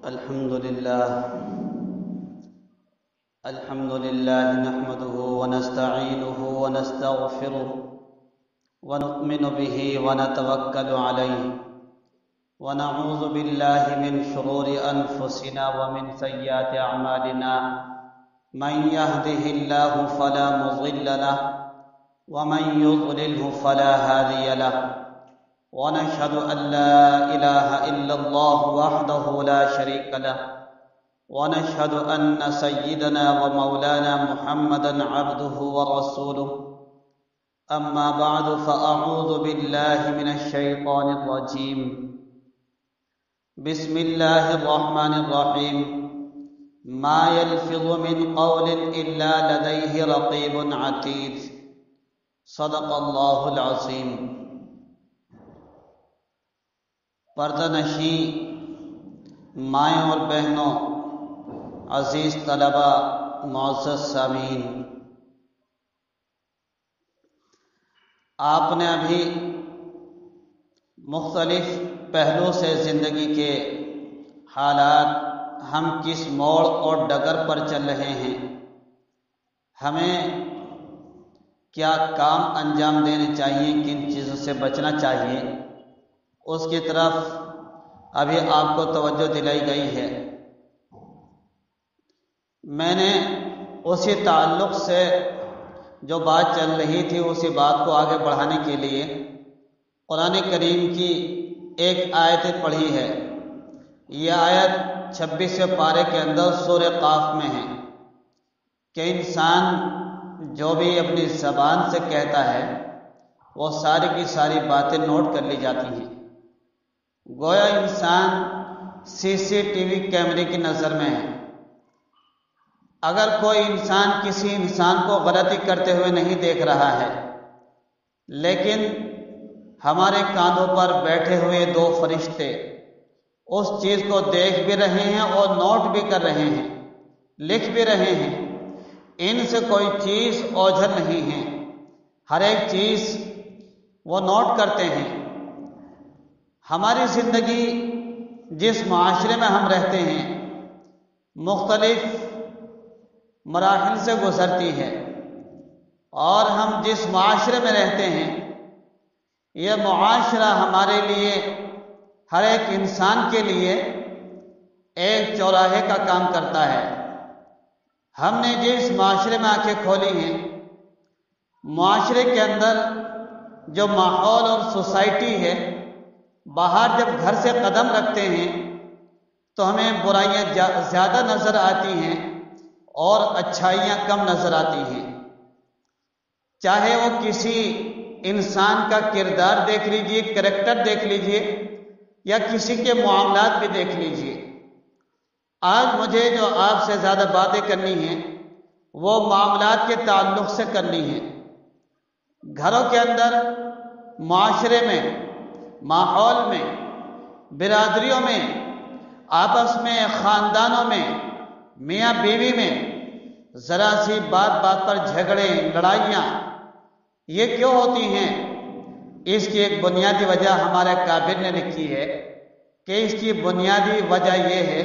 الحمد لله نحمده ونستعينه ونستغفره ونؤمن به ونتوكل عليه ونعوذ بالله من شرور أنفسنا ومن سيئات أعمالنا من يهده الله فلا مضل له ومن يضلله فلا هادي له ونشهد أن لا إله إلا الله وحده لا شريك له ونشهد أن سيدنا ومولانا محمدا عبده ورسوله أما بعد فأعوذ بالله من الشيطان الرجيم بسم الله الرحمن الرحيم ما يلفظ من قول إلا لديه رقيب عتيد صدق الله العظيم۔ پردہ نشین مائیں اور بہنوں، عزیز طلباء، معزز سامعین، آپ نے ابھی مختلف پہلو سے زندگی کے حالات، ہم کس موڑ اور ڈگر پر چل رہے ہیں، ہمیں کیا کام انجام دینے چاہیے، کن چیزوں سے بچنا چاہیے، اس کی طرف ابھی آپ کو توجہ دلائی گئی ہے۔ میں نے اسی تعلق سے جو بات چل رہی تھی اسی بات کو آگے بڑھانے کے لیے قرآن کریم کی ایک آیت پڑھی ہے۔ یہ آیت 26 پارے کے اندر سورہ قاف میں ہے کہ انسان جو بھی اپنی زبان سے کہتا ہے وہ ساری کی ساری باتیں نوٹ کر لی جاتی ہیں، گویا انسان CCTV کیمرے کی نظر میں ہے۔ اگر کوئی انسان کسی انسان کو غلطی کرتے ہوئے نہیں دیکھ رہا ہے، لیکن ہمارے کاندھوں پر بیٹھے ہوئے دو فرشتے اس چیز کو دیکھ بھی رہے ہیں اور نوٹ بھی کر رہے ہیں، لکھ بھی رہے ہیں، ان سے کوئی چیز اوجھل نہیں ہے، ہر ایک چیز وہ نوٹ کرتے ہیں۔ ہماری زندگی جس معاشرے میں ہم رہتے ہیں مختلف مراحل سے گزرتی ہے، اور ہم جس معاشرے میں رہتے ہیں یہ معاشرہ ہمارے لیے، ہر ایک انسان کے لیے ایک چوراہے کا کام کرتا ہے۔ ہم نے جس معاشرے میں آنکھیں کھولی ہیں، معاشرے کے اندر جو ماحول اور سوسائٹی ہے، باہر جب گھر سے قدم رکھتے ہیں تو ہمیں برائیاں زیادہ نظر آتی ہیں اور اچھائیاں کم نظر آتی ہیں۔ چاہے وہ کسی انسان کا کردار دیکھ لیجئے، کریکٹر دیکھ لیجئے، یا کسی کے معاملات بھی دیکھ لیجئے۔ آج مجھے جو آپ سے زیادہ باتیں کرنی ہیں وہ معاملات کے تعلق سے کرنی ہیں۔ گھروں کے اندر، معاشرے میں، ماحول میں، برادریوں میں، آپس میں، خاندانوں میں، میاں بیوی میں ذرا سی بات بات پر جھگڑے، لڑائیاں یہ کیوں ہوتی ہیں؟ اس کی ایک بنیادی وجہ ہمارے کابر نے لکھی ہے کہ اس کی بنیادی وجہ یہ ہے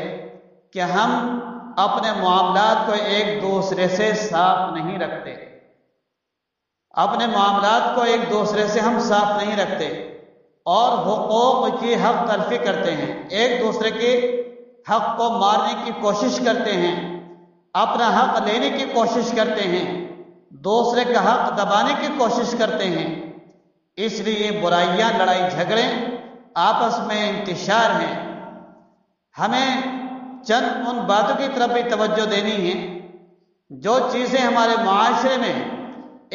کہ ہم اپنے معاملات کو ایک دوسرے سے صاف نہیں رکھتے، اپنے معاملات کو ایک دوسرے سے ہم صاف نہیں رکھتے اور حقوق کی حق تلفی کرتے ہیں، ایک دوسرے کے حق کو مارنے کی کوشش کرتے ہیں، اپنا حق لینے کی کوشش کرتے ہیں، دوسرے کا حق دبانے کی کوشش کرتے ہیں۔ اس لیے برائیاں، لڑائی جھگڑے آپس میں انتشار ہیں۔ ہمیں چند ان باتوں کی طرف بھی توجہ دینی ہے جو چیزیں ہمارے معاشرے میں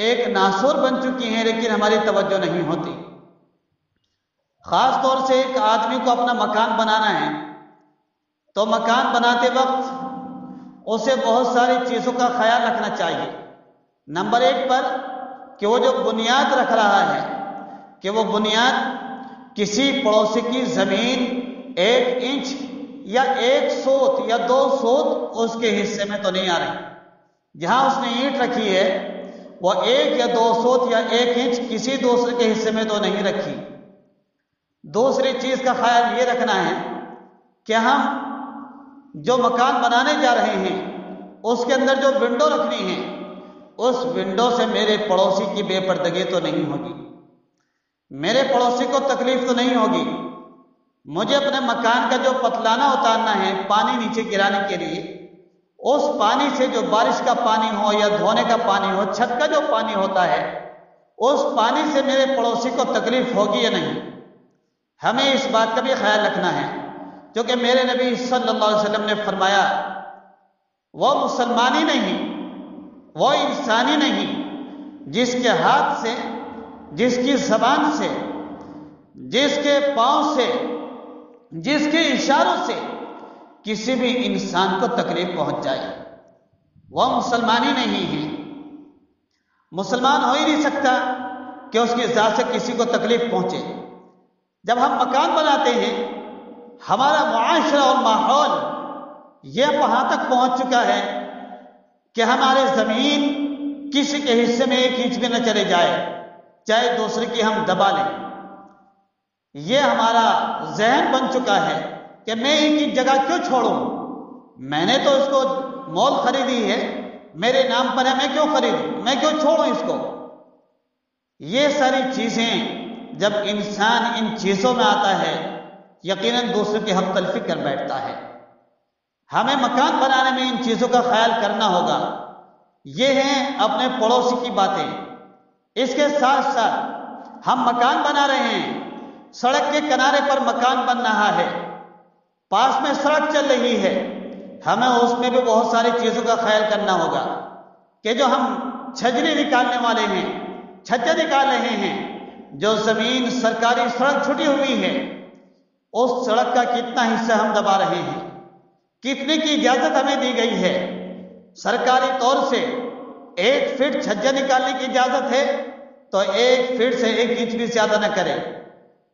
ایک ناسور بن چکی ہیں لیکن ہماری توجہ نہیں ہوتی۔ خاص طور سے ایک آدمی کو اپنا مکان بنانا ہے تو مکان بناتے وقت اسے بہت ساری چیزوں کا خیال رکھنا چاہیے۔ نمبر 1 پر کہ وہ جو بنیاد رکھ رہا ہے کہ وہ بنیاد کسی پڑوسی کی زمین 1 انچ یا 1 سوت یا 2 سوت اس کے حصے میں تو نہیں آ رہی۔ جہاں اس نے اینٹ رکھی ہے وہ 1 یا 2 سوت یا 1 انچ کسی دوسرے کے حصے میں تو نہیں رکھی۔ دوسری چیز کا خیال یہ رکھنا ہے کہ ہم جو مکان بنانے جا رہے ہیں اس کے اندر جو ونڈو رکھنی ہے، اس ونڈو سے میرے پڑوسی کی بے پردگی تو نہیں ہوگی، میرے پڑوسی کو تکلیف تو نہیں ہوگی۔ مجھے اپنے مکان کا جو پتلانہ اتارنا ہے پانی نیچے گرانے کے لیے، اس پانی سے جو بارش کا پانی ہو یا دھونے کا پانی ہو، چھت کا جو پانی ہوتا ہے، اس پانی سے میرے پڑوسی کو تکلیف ہوگی یا نہیں۔ ہمیں اس بات کا بھی خیال رکھنا ہے، کیونکہ میرے نبی صلی اللہ علیہ وسلم نے فرمایا وہ مسلمانی نہیں، وہ انسانی نہیں جس کے ہاتھ سے، جس کی زبان سے، جس کے پاؤں سے، جس کے اشاروں سے کسی بھی انسان کو تکلیف پہنچ جائے، وہ مسلمانی نہیں ہے۔ مسلمان ہو ہی نہیں سکتا کہ اس کی ذات سے کسی کو تکلیف پہنچے۔ جب ہم مکان بناتے ہیں، ہمارا معاشرہ اور ماحول یہ وہاں تک پہنچ چکا ہے کہ ہمارے زمین کسی کے حصے میں 1 انچ بھی نہ چلے جائے، چاہے دوسرے کی ہم دبا لیں۔ یہ ہمارا ذہن بن چکا ہے کہ میں ایک ہی جگہ کیوں چھوڑوں، میں نے تو اس کو مول خریدی ہے، میرے نام پر ہے، میں کیوں خریدوں، میں کیوں چھوڑوں اس کو۔ یہ ساری چیزیں جب انسان ان چیزوں میں آتا ہے، یقیناً دوسرے کی حق تلفی کر بیٹھتا ہے۔ ہمیں مکان بنانے میں ان چیزوں کا خیال کرنا ہوگا۔ یہ ہیں اپنے پڑوسی کی باتیں۔ اس کے ساتھ ساتھ ہم مکان بنا رہے ہیں، سڑک کے کنارے پر مکان بن رہا ہے، پاس میں سڑک چل رہی ہے، ہمیں اس میں بھی بہت ساری چیزوں کا خیال کرنا ہوگا کہ جو ہم چھجری نکالنے والے ہیں، چھجے نکال رہے ہیں، جو زمین سرکاری سڑک چھٹی ہوئی ہے، اس سڑک کا کتنا حصہ ہم دبا رہے ہیں، کتنے کی اجازت ہمیں دی گئی ہے۔ سرکاری طور سے 1 فٹ چھجا نکالنے کی اجازت ہے تو 1 فٹ سے 1 انچ بھی زیادہ نہ کرے۔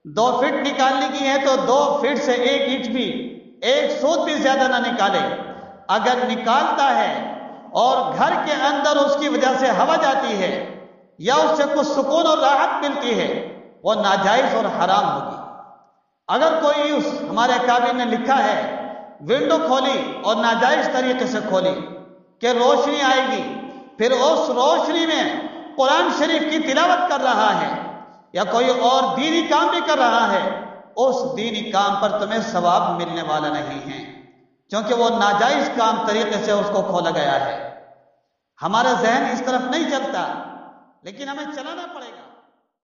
2 فٹ نکالنے کی ہے تو 2 فٹ سے 1 انچ بھی، 1 سوت بھی زیادہ نہ نکالے۔ اگر نکالتا ہے اور گھر کے اندر اس کی وجہ سے ہوا جاتی ہے یا اس سے کچھ سکون اور راحت ملتی ہے، وہ ناجائز اور حرام ہوگی۔ اگر کوئی ہمارے اکابر نے لکھا ہے ونڈو کھولی اور ناجائز طریقے سے کھولی کہ روشنی آئے گی، پھر اس روشنی میں قرآن شریف کی تلاوت کر رہا ہے یا کوئی اور دینی کام بھی کر رہا ہے، اس دینی کام پر تمہیں ثواب ملنے والا نہیں ہے، کیونکہ وہ ناجائز کام طریقے سے اس کو کھولا گیا ہے۔ ہمارا ذہن اس طرف نہیں چلتا، لیکن ہمیں چلانا پڑے گا۔